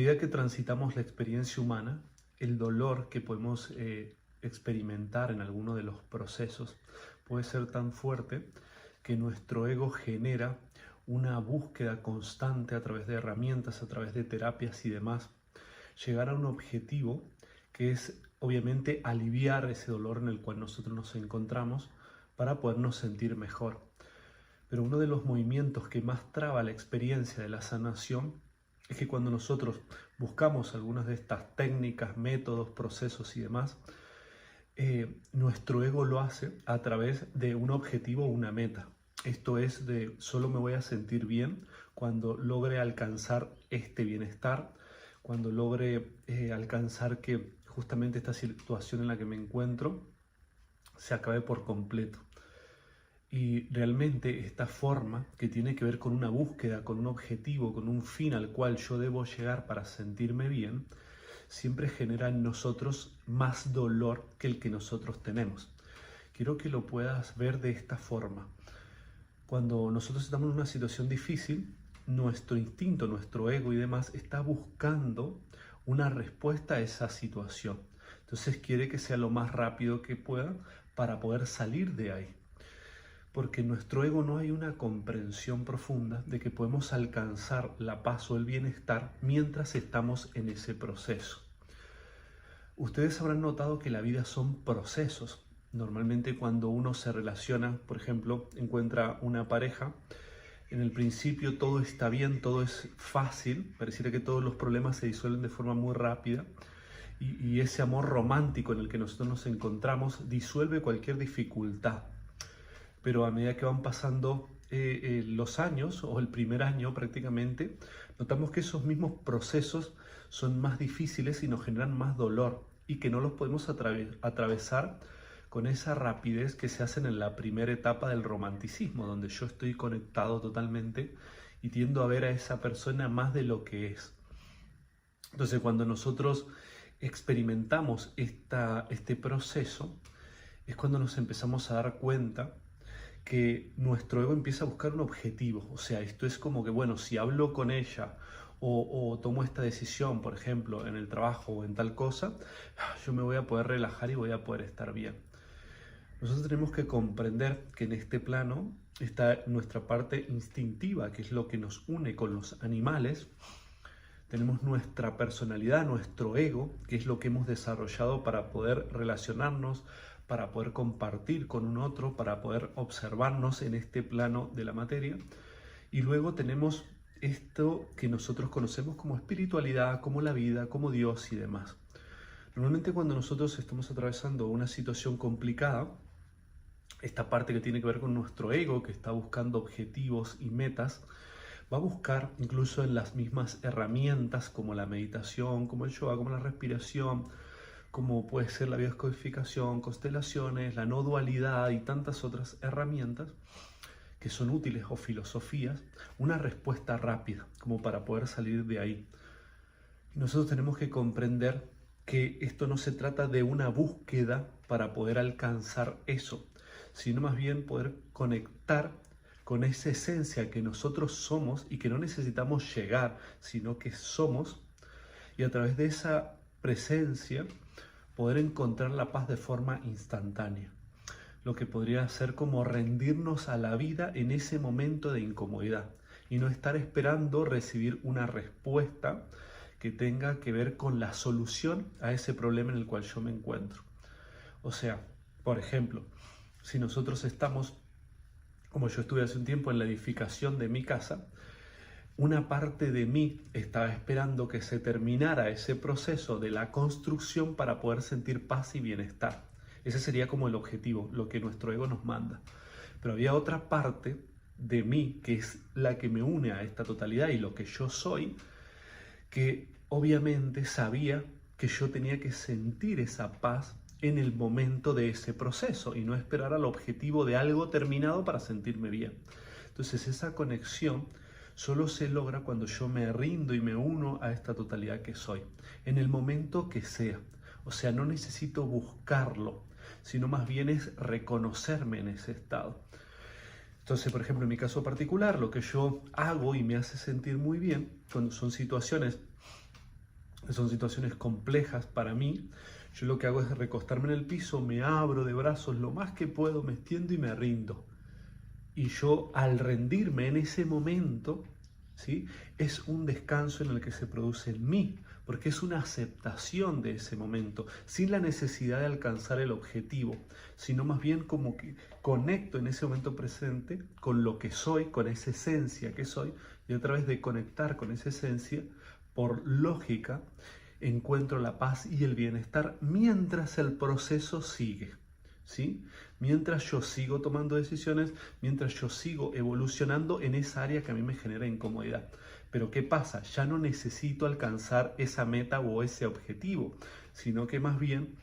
medida que transitamos la experiencia humana, el dolor que podemos experimentar en alguno de los procesos puede ser tan fuerte que nuestro ego genera una búsqueda constante a través de herramientas, a través de terapias y demás, llegar a un objetivo que es obviamente aliviar ese dolor en el cual nosotros nos encontramos para podernos sentir mejor. Pero uno de los movimientos que más traba la experiencia de la sanación es que cuando nosotros buscamos algunas de estas técnicas, métodos, procesos y demás, nuestro ego lo hace a través de un objetivo o una meta. Esto es de solo me voy a sentir bien cuando logre alcanzar este bienestar, cuando logre alcanzar que justamente esta situación en la que me encuentro se acabe por completo. Y realmente esta forma que tiene que ver con una búsqueda, con un objetivo, con un fin al cual yo debo llegar para sentirme bien, siempre genera en nosotros más dolor que el que nosotros tenemos. Quiero que lo puedas ver de esta forma. Cuando nosotros estamos en una situación difícil, nuestro instinto, nuestro ego y demás está buscando una respuesta a esa situación. Entonces quiere que sea lo más rápido que pueda para poder salir de ahí. Porque en nuestro ego no hay una comprensión profunda de que podemos alcanzar la paz o el bienestar mientras estamos en ese proceso. Ustedes habrán notado que la vida son procesos. Normalmente cuando uno se relaciona, por ejemplo, encuentra una pareja, en el principio todo está bien, todo es fácil, pareciera que todos los problemas se disuelven de forma muy rápida y ese amor romántico en el que nosotros nos encontramos disuelve cualquier dificultad. Pero a medida que van pasando los años, o el primer año prácticamente, notamos que esos mismos procesos son más difíciles y nos generan más dolor y que no los podemos atravesar con esa rapidez que se hacen en la primera etapa del romanticismo, donde yo estoy conectado totalmente y tiendo a ver a esa persona más de lo que es. Entonces, cuando nosotros experimentamos este proceso, es cuando nos empezamos a dar cuenta que nuestro ego empieza a buscar un objetivo. O sea, esto es como que, bueno, si hablo con ella o tomo esta decisión, por ejemplo, en el trabajo o en tal cosa, yo me voy a poder relajar y voy a poder estar bien. Nosotros tenemos que comprender que en este plano está nuestra parte instintiva, que es lo que nos une con los animales. Tenemos nuestra personalidad, nuestro ego, que es lo que hemos desarrollado para poder relacionarnos, para poder compartir con un otro, para poder observarnos en este plano de la materia. Y luego tenemos esto que nosotros conocemos como espiritualidad, como la vida, como Dios y demás. Normalmente cuando nosotros estamos atravesando una situación complicada, esta parte que tiene que ver con nuestro ego, que está buscando objetivos y metas, va a buscar incluso en las mismas herramientas como la meditación, como el yoga, como la respiración, como puede ser la biodescodificación, constelaciones, la no dualidad y tantas otras herramientas que son útiles o filosofías, una respuesta rápida como para poder salir de ahí. Y nosotros tenemos que comprender que esto no se trata de una búsqueda para poder alcanzar eso, sino más bien poder conectar con esa esencia que nosotros somos y que no necesitamos llegar, sino que somos, y a través de esa presencia poder encontrar la paz de forma instantánea. Lo que podría ser como rendirnos a la vida en ese momento de incomodidad y no estar esperando recibir una respuesta que tenga que ver con la solución a ese problema en el cual yo me encuentro. O sea, por ejemplo, si nosotros estamos, como yo estuve hace un tiempo en la edificación de mi casa, una parte de mí estaba esperando que se terminara ese proceso de la construcción para poder sentir paz y bienestar. Ese sería como el objetivo, lo que nuestro ego nos manda. Pero había otra parte de mí, que es la que me une a esta totalidad y lo que yo soy, que obviamente sabía que yo tenía que sentir esa paz en el momento de ese proceso y no esperar al objetivo de algo terminado para sentirme bien. Entonces esa conexión solo se logra cuando yo me rindo y me uno a esta totalidad que soy, en el momento que sea. O sea, no necesito buscarlo, sino más bien es reconocerme en ese estado. Entonces, por ejemplo, en mi caso particular, lo que yo hago y me hace sentir muy bien, cuando son situaciones son situaciones complejas para mí, yo lo que hago es recostarme en el piso, me abro de brazos lo más que puedo, me extiendo y me rindo. Y yo al rendirme en ese momento, ¿sí? Es un descanso en el que se produce en mí, porque es una aceptación de ese momento, sin la necesidad de alcanzar el objetivo, sino más bien como que conecto en ese momento presente con lo que soy, con esa esencia que soy, y a través de conectar con esa esencia, por lógica, encuentro la paz y el bienestar mientras el proceso sigue. ¿Sí? Mientras yo sigo tomando decisiones, mientras yo sigo evolucionando en esa área que a mí me genera incomodidad. Pero ¿qué pasa? Ya no necesito alcanzar esa meta o ese objetivo, sino que más bien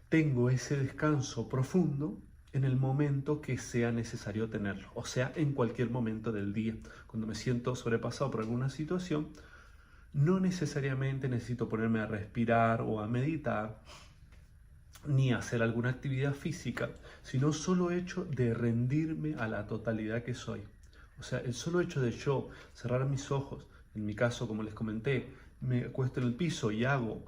tengo ese descanso profundo en el momento que sea necesario tenerlo, o sea, en cualquier momento del día. Cuando me siento sobrepasado por alguna situación, no necesariamente necesito ponerme a respirar o a meditar, ni hacer alguna actividad física, sino solo hecho de rendirme a la totalidad que soy. O sea, el solo hecho de yo cerrar mis ojos, en mi caso, como les comenté, me acuesto en el piso y hago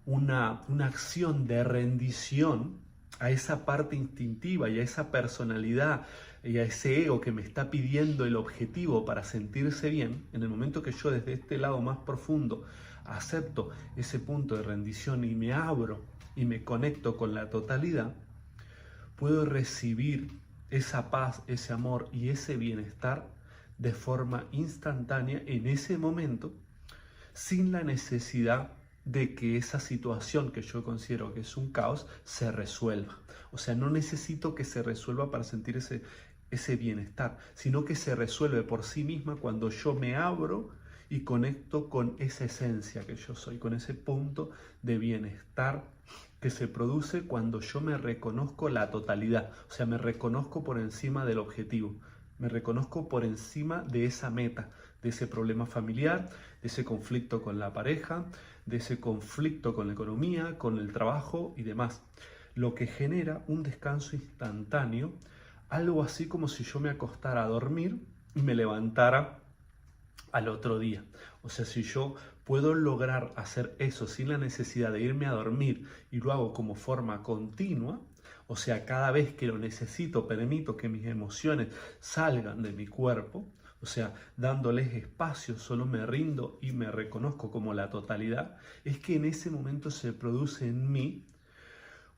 una acción de rendición a esa parte instintiva y a esa personalidad y a ese ego que me está pidiendo el objetivo para sentirse bien, en el momento que yo desde este lado más profundo acepto ese punto de rendición y me abro y me conecto con la totalidad, puedo recibir esa paz, ese amor y ese bienestar de forma instantánea en ese momento, sin la necesidad de que esa situación que yo considero que es un caos se resuelva. O sea, no necesito que se resuelva para sentir ese bienestar, sino que se resuelve por sí misma cuando yo me abro y conecto con esa esencia que yo soy, con ese punto de bienestar que se produce cuando yo me reconozco la totalidad, o sea, me reconozco por encima del objetivo, me reconozco por encima de esa meta, de ese problema familiar, de ese conflicto con la pareja, de ese conflicto con la economía, con el trabajo y demás. Lo que genera un descanso instantáneo, algo así como si yo me acostara a dormir y me levantara al otro día. O sea, si yo puedo lograr hacer eso sin la necesidad de irme a dormir y lo hago como forma continua, o sea, cada vez que lo necesito, permito que mis emociones salgan de mi cuerpo, o sea, dándoles espacio, solo me rindo y me reconozco como la totalidad, es que en ese momento se produce en mí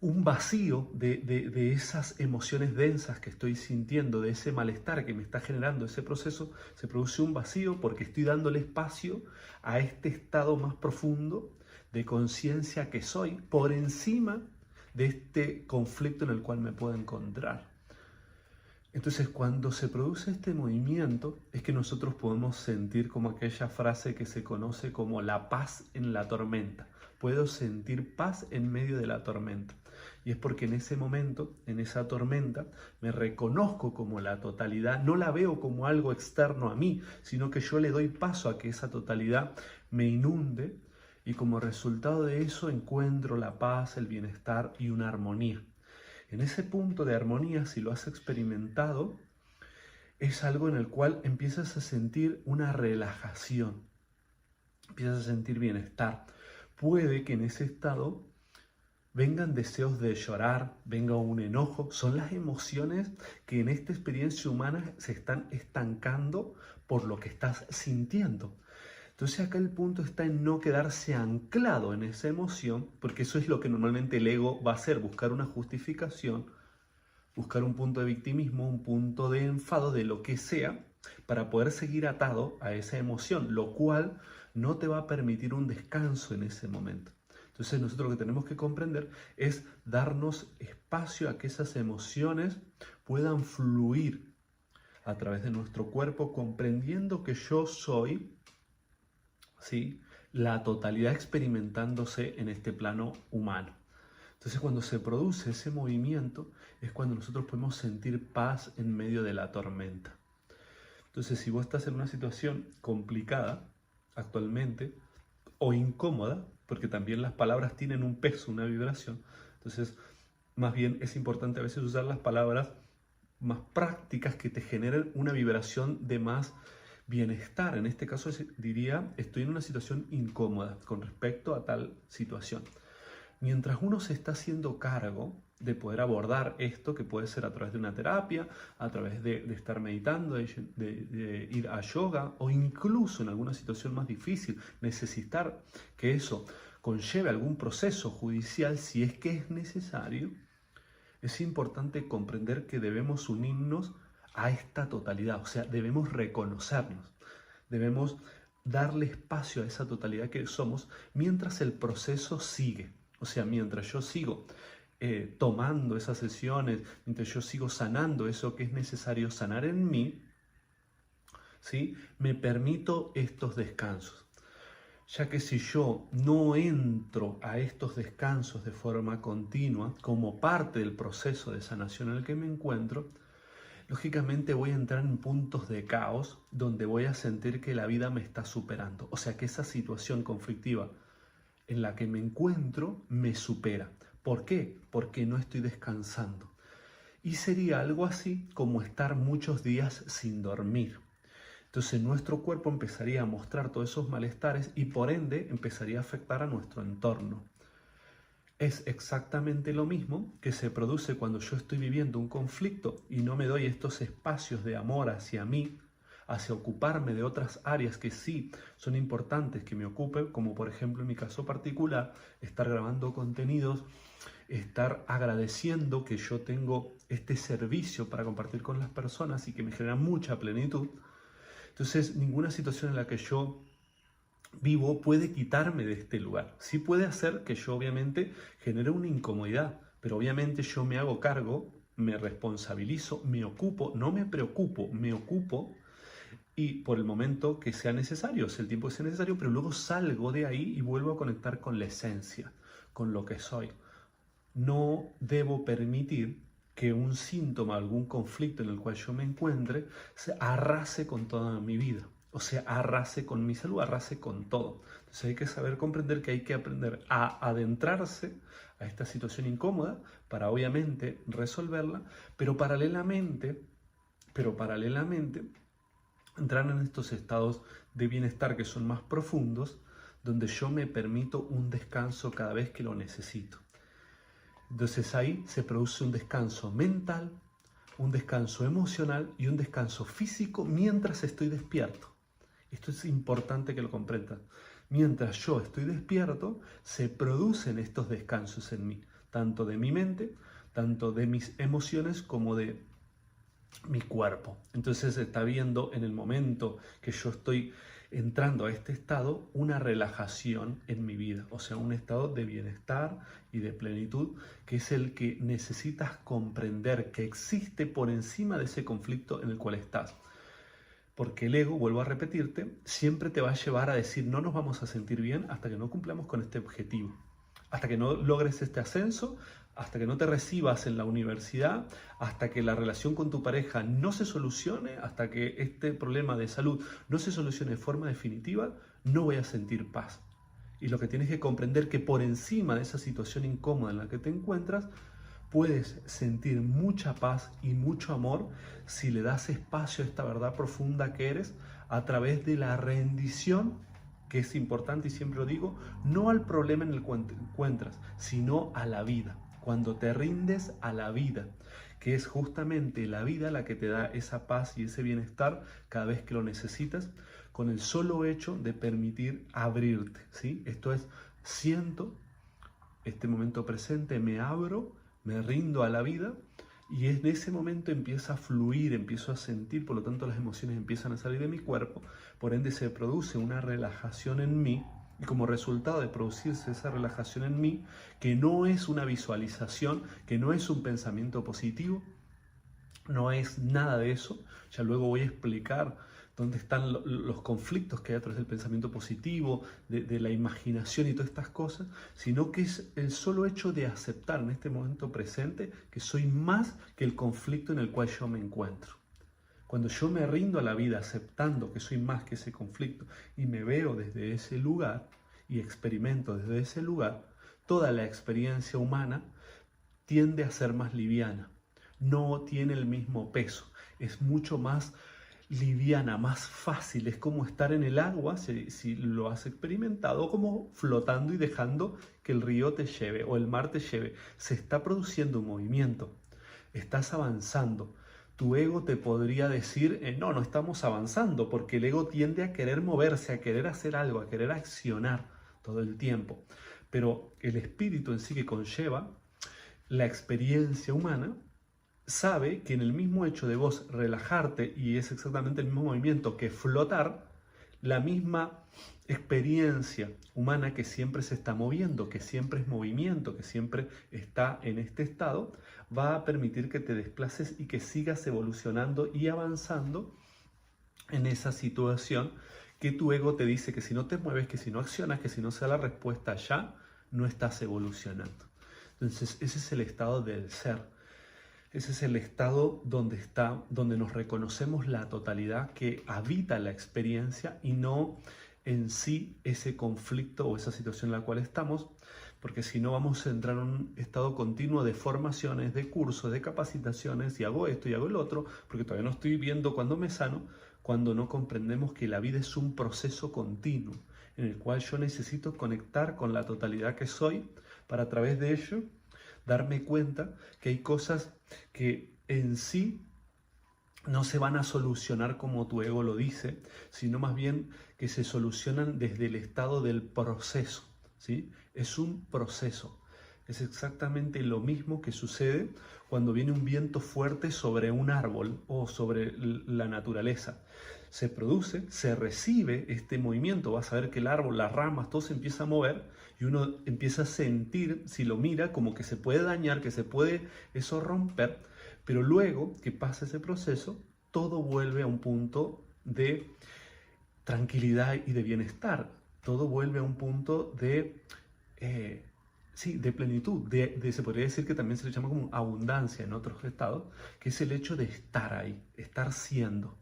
un vacío de esas emociones densas que estoy sintiendo, de ese malestar que me está generando ese proceso, se produce un vacío porque estoy dándole espacio a este estado más profundo de conciencia que soy por encima de este conflicto en el cual me puedo encontrar. Entonces, cuando se produce este movimiento, es que nosotros podemos sentir como aquella frase que se conoce como la paz en la tormenta. Puedo sentir paz en medio de la tormenta. Y es porque en ese momento, en esa tormenta, me reconozco como la totalidad, no la veo como algo externo a mí, sino que yo le doy paso a que esa totalidad me inunde y como resultado de eso encuentro la paz, el bienestar y una armonía. En ese punto de armonía, si lo has experimentado, es algo en el cual empiezas a sentir una relajación, empiezas a sentir bienestar. Puede que en ese estado vengan deseos de llorar, venga un enojo, son las emociones que en esta experiencia humana se están estancando por lo que estás sintiendo. Entonces acá el punto está en no quedarse anclado en esa emoción, porque eso es lo que normalmente el ego va a hacer, buscar una justificación, buscar un punto de victimismo, un punto de enfado, de lo que sea, para poder seguir atado a esa emoción, lo cual no te va a permitir un descanso en ese momento. Entonces nosotros lo que tenemos que comprender es darnos espacio a que esas emociones puedan fluir a través de nuestro cuerpo, comprendiendo que yo soy, ¿sí?, la totalidad experimentándose en este plano humano. Entonces cuando se produce ese movimiento es cuando nosotros podemos sentir paz en medio de la tormenta. Entonces si vos estás en una situación complicada actualmente o incómoda, porque también las palabras tienen un peso, una vibración, entonces más bien es importante a veces usar las palabras más prácticas que te generen una vibración de más bienestar. En este caso diría, estoy en una situación incómoda con respecto a tal situación. Mientras uno se está haciendo cargo de poder abordar esto, que puede ser a través de una terapia, a través de estar meditando, de ir a yoga, o incluso en alguna situación más difícil, necesitar que eso conlleve algún proceso judicial, si es que es necesario, es importante comprender que debemos unirnos a esta totalidad, o sea, debemos reconocernos, debemos darle espacio a esa totalidad que somos mientras el proceso sigue. O sea, mientras yo sigo tomando esas sesiones, mientras yo sigo sanando eso que es necesario sanar en mí, ¿sí? Me permito estos descansos. Ya que si yo no entro a estos descansos de forma continua, como parte del proceso de sanación en el que me encuentro, lógicamente voy a entrar en puntos de caos donde voy a sentir que la vida me está superando. O sea, que esa situación conflictiva en la que me encuentro me supera. ¿Por qué? Porque no estoy descansando. Y sería algo así como estar muchos días sin dormir. Entonces nuestro cuerpo empezaría a mostrar todos esos malestares y por ende empezaría a afectar a nuestro entorno. Es exactamente lo mismo que se produce cuando yo estoy viviendo un conflicto y no me doy estos espacios de amor hacia mí, hacia ocuparme de otras áreas que sí son importantes que me ocupen, como por ejemplo en mi caso particular, estar grabando contenidos, estar agradeciendo que yo tengo este servicio para compartir con las personas y que me genera mucha plenitud. Entonces, ninguna situación en la que yo vivo puede quitarme de este lugar. Sí puede hacer que yo obviamente genere una incomodidad, pero obviamente yo me hago cargo, me responsabilizo, me ocupo, no me preocupo, me ocupo y por el momento que sea necesario, es el tiempo que sea necesario, pero luego salgo de ahí y vuelvo a conectar con la esencia, con lo que soy. No debo permitir que un síntoma, algún conflicto en el cual yo me encuentre, se arrase con toda mi vida. O sea, arrase con mi salud, arrase con todo. Entonces hay que saber comprender que hay que aprender a adentrarse a esta situación incómoda para obviamente resolverla, pero paralelamente entrar en estos estados de bienestar que son más profundos, donde yo me permito un descanso cada vez que lo necesito. Entonces ahí se produce un descanso mental, un descanso emocional y un descanso físico mientras estoy despierto. Esto es importante que lo comprendan. Mientras yo estoy despierto, se producen estos descansos en mí, tanto de mi mente, tanto de mis emociones como de mi cuerpo. Entonces se está viendo en el momento que yo estoy entrando a este estado una relajación en mi vida, o sea, un estado de bienestar y de plenitud, que es el que necesitas comprender que existe por encima de ese conflicto en el cual estás. Porque el ego, vuelvo a repetirte, siempre te va a llevar a decir no nos vamos a sentir bien hasta que no cumplamos con este objetivo, hasta que no logres este ascenso, hasta que no te recibas en la universidad, hasta que la relación con tu pareja no se solucione, hasta que este problema de salud no se solucione de forma definitiva, no voy a sentir paz. Y lo que tienes que comprender es que por encima de esa situación incómoda en la que te encuentras, puedes sentir mucha paz y mucho amor si le das espacio a esta verdad profunda que eres a través de la rendición, que es importante y siempre lo digo, no al problema en el que te encuentras, sino a la vida. Cuando te rindes a la vida, que es justamente la vida la que te da esa paz y ese bienestar cada vez que lo necesitas, con el solo hecho de permitir abrirte, ¿sí? Esto es, siento este momento presente, me abro, me rindo a la vida y en ese momento empieza a fluir, empiezo a sentir, por lo tanto las emociones empiezan a salir de mi cuerpo, por ende se produce una relajación en mí y como resultado de producirse esa relajación en mí, que no es una visualización, que no es un pensamiento positivo, no es nada de eso, ya luego voy a explicar dónde están los conflictos que hay a través del pensamiento positivo, de la imaginación y todas estas cosas, sino que es el solo hecho de aceptar en este momento presente que soy más que el conflicto en el cual yo me encuentro. Cuando yo me rindo a la vida aceptando que soy más que ese conflicto y me veo desde ese lugar y experimento desde ese lugar, toda la experiencia humana tiende a ser más liviana, no tiene el mismo peso, es mucho más liviana, más fácil. Es como estar en el agua, si lo has experimentado, como flotando y dejando que el río te lleve o el mar te lleve. Se está produciendo un movimiento, estás avanzando. Tu ego te podría decir, no, no estamos avanzando, porque el ego tiende a querer moverse, a querer hacer algo, a querer accionar todo el tiempo. Pero el espíritu en sí que conlleva la experiencia humana sabe que en el mismo hecho de vos relajarte, y es exactamente el mismo movimiento que flotar, la misma experiencia humana que siempre se está moviendo, que siempre es movimiento, que siempre está en este estado, va a permitir que te desplaces y que sigas evolucionando y avanzando en esa situación que tu ego te dice que si no te mueves, que si no accionas, que si no se da la respuesta ya, no estás evolucionando. Entonces ese es el estado del ser. Ese es el estado donde nos reconocemos la totalidad que habita la experiencia y no en sí ese conflicto o esa situación en la cual estamos, porque si no vamos a entrar en un estado continuo de formaciones, de cursos, de capacitaciones, y hago esto y hago el otro, porque todavía no estoy viendo cuándo me sano, cuando no comprendemos que la vida es un proceso continuo en el cual yo necesito conectar con la totalidad que soy para a través de ello darme cuenta que hay cosas que en sí no se van a solucionar como tu ego lo dice, sino más bien que se solucionan desde el estado del proceso, ¿sí? Es un proceso. Es exactamente lo mismo que sucede cuando viene un viento fuerte sobre un árbol o sobre la naturaleza. Se produce, se recibe este movimiento, vas a ver que el árbol, las ramas, todo se empieza a mover y uno empieza a sentir, si lo mira, como que se puede dañar, que se puede eso romper, pero luego que pasa ese proceso, todo vuelve a un punto de tranquilidad y de bienestar, todo vuelve a un punto de... sí, de plenitud, se podría decir que también se le llama como abundancia en otros estados, que es el hecho de estar ahí, estar siendo.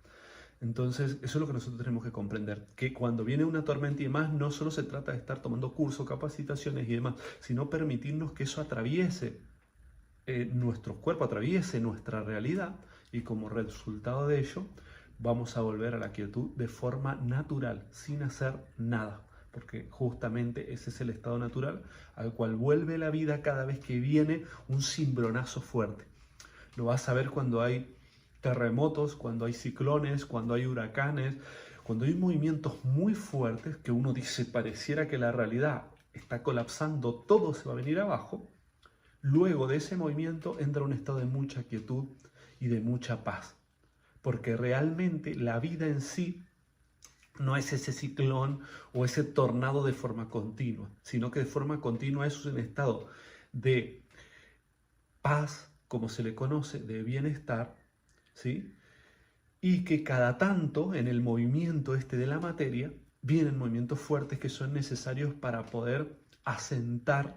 Entonces, eso es lo que nosotros tenemos que comprender, que cuando viene una tormenta y demás, no solo se trata de estar tomando cursos, capacitaciones y demás, sino permitirnos que eso atraviese nuestro cuerpo, atraviese nuestra realidad, y como resultado de ello, vamos a volver a la quietud de forma natural, sin hacer nada. Porque justamente ese es el estado natural al cual vuelve la vida cada vez que viene un cimbronazo fuerte. Lo vas a ver cuando hay terremotos, cuando hay ciclones, cuando hay huracanes, cuando hay movimientos muy fuertes que uno dice pareciera que la realidad está colapsando, todo se va a venir abajo. Luego de ese movimiento entra un estado de mucha quietud y de mucha paz, porque realmente la vida en sí no es ese ciclón o ese tornado de forma continua, sino que de forma continua es un estado de paz, como se le conoce, de bienestar, ¿sí? Y que cada tanto en el movimiento este de la materia vienen movimientos fuertes que son necesarios para poder asentar,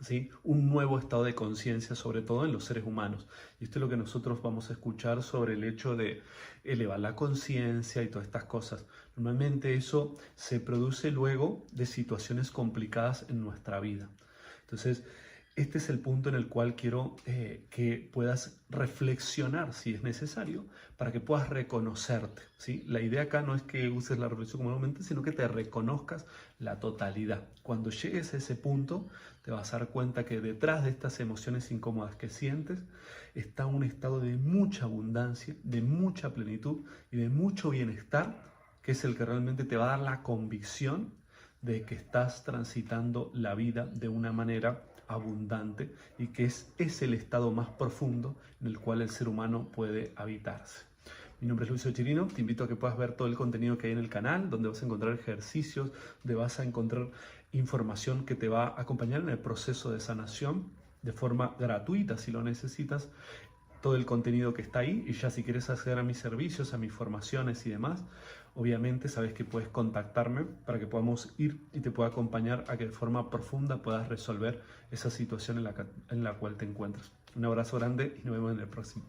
¿sí?, un nuevo estado de conciencia, sobre todo en los seres humanos. Y esto es lo que nosotros vamos a escuchar sobre el hecho de elevar la conciencia y todas estas cosas. Normalmente eso se produce luego de situaciones complicadas en nuestra vida. Entonces, este es el punto en el cual quiero que puedas reflexionar si es necesario para que puedas reconocerte, ¿sí? La idea acá no es que uses la reflexión como mente, sino que te reconozcas la totalidad. Cuando llegues a ese punto, te vas a dar cuenta que detrás de estas emociones incómodas que sientes está un estado de mucha abundancia, de mucha plenitud y de mucho bienestar, que es el que realmente te va a dar la convicción de que estás transitando la vida de una manera abundante y que es el estado más profundo en el cual el ser humano puede habitarse. Mi nombre es Lucio Chirino, te invito a que puedas ver todo el contenido que hay en el canal, donde vas a encontrar ejercicios, donde vas a encontrar información que te va a acompañar en el proceso de sanación de forma gratuita si lo necesitas, todo el contenido que está ahí. Y ya si quieres acceder a mis servicios, a mis formaciones y demás, obviamente sabes que puedes contactarme para que podamos ir y te pueda acompañar a que de forma profunda puedas resolver esa situación en la cual te encuentras. Un abrazo grande y nos vemos en el próximo.